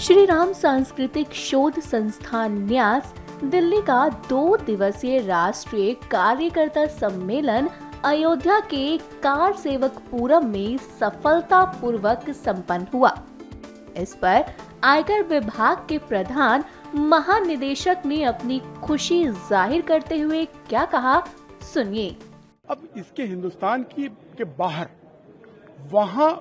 श्री राम सांस्कृतिक शोध संस्थान न्यास दिल्ली का 2 दिवसीय राष्ट्रीय कार्यकर्ता सम्मेलन अयोध्या के कार सेवक पुरम में सफलतापूर्वक संपन्न हुआ। इस पर आयकर विभाग के प्रधान महानिदेशक ने अपनी खुशी जाहिर करते हुए क्या कहा, सुनिए। अब इसके हिंदुस्तान के बाहर वहां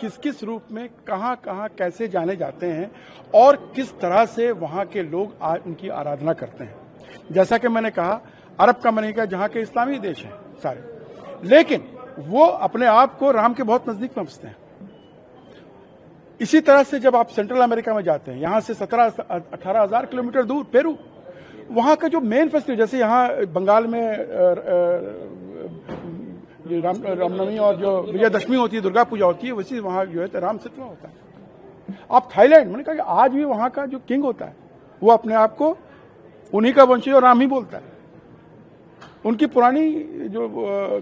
किस किस रूप में कहां कैसे जाने जाते हैं और किस तरह से वहां के लोग उनकी आराधना करते हैं। जैसा कि मैंने कहा, अरब का मलिका जहां के इस्लामी देश हैं सारे, लेकिन वो अपने आप को राम के बहुत नजदीक समझते हैं। इसी तरह से जब आप सेंट्रल अमेरिका में जाते हैं, यहां से 17-18 हजार किलोमीटर दूर पेरू, वहां का जो मेन फेस्टिवल, जैसे यहां बंगाल में रामनवमी और जो विजयदशमी होती है, दुर्गा पूजा होती है, वैसे वहां जो है राम सेतु होता है। आप थाईलैंड, मैंने कहा कि आज भी वहां का जो किंग होता है वो अपने आप को उन्हीं का वंशी और राम ही बोलता है। उनकी पुरानी जो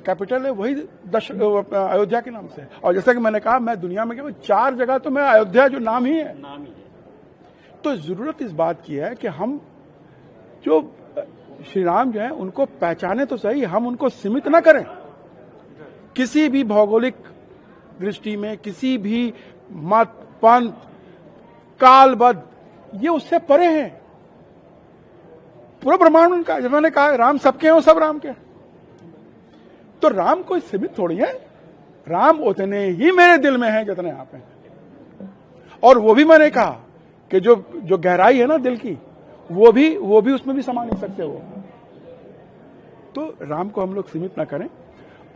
कैपिटल है वही अयोध्या के नाम से है। और जैसा कि मैंने कहा, मैं दुनिया में केवल 4 जगह तो मैं अयोध्या जो नाम ही है। तो जरूरत इस बात की है कि हम जो श्री राम जो है उनको पहचाने तो सही, हम उनको सीमित ना करें किसी भी भौगोलिक दृष्टि में, किसी भी मत पंथ कालबद्ध, ये उससे परे हैं। पूरा ब्रह्मांड उनका, जब मैंने कहा राम सबके हैं, सब राम के। तो राम कोई सीमित थोड़ी है, राम उतने ही मेरे दिल में है जितने आप हैं। और वो भी मैंने कहा कि जो गहराई है ना दिल की, वो भी उसमें भी समा नहीं सकते वो। तो राम को हम लोग सीमित ना करें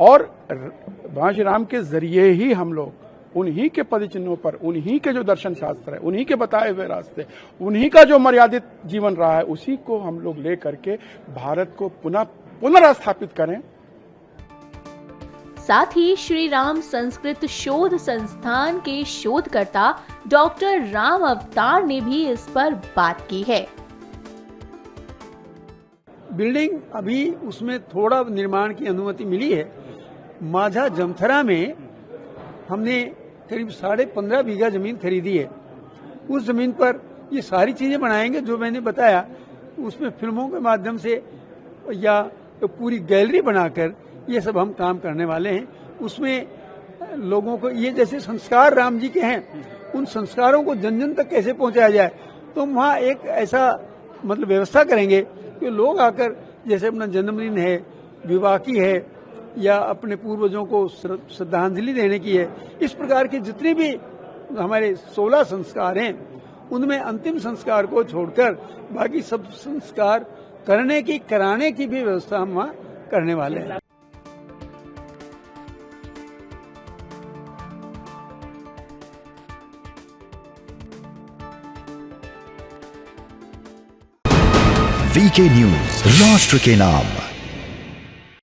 और भगवान श्री राम के जरिए ही हम लोग उन्हीं के पद चिन्हों पर, उन्हीं के जो दर्शन शास्त्र है, उन्हीं के बताए हुए रास्ते, उन्हीं का जो मर्यादित जीवन रहा है, उसी को हम लोग ले करके भारत को पुनर्स्थापित करें। साथ ही श्री राम संस्कृत शोध संस्थान के शोधकर्ता डॉक्टर राम अवतार ने भी इस पर बात की है। बिल्डिंग अभी उसमें थोड़ा निर्माण की अनुमति मिली है। माझा जमथरा में हमने करीब 15.5 बीघा जमीन खरीदी है। उस जमीन पर ये सारी चीजें बनाएंगे जो मैंने बताया। उसमें फिल्मों के माध्यम से या तो पूरी गैलरी बनाकर ये सब हम काम करने वाले हैं। उसमें लोगों को ये जैसे संस्कार राम जी के हैं, उन संस्कारों को जन जन तक कैसे पहुंचाया जाए, तो वहाँ एक ऐसा मतलब व्यवस्था करेंगे कि लोग आकर, जैसे अपना जन्मदिन है, विवाह की है, या अपने पूर्वजों को श्रद्धांजलि देने की है, इस प्रकार के जितने भी हमारे 16 संस्कार हैं, उनमें अंतिम संस्कार को छोड़कर बाकी सब संस्कार कराने की भी व्यवस्था हम वहाँ करने वाले हैं। वीके न्यूज, राष्ट्र के नाम।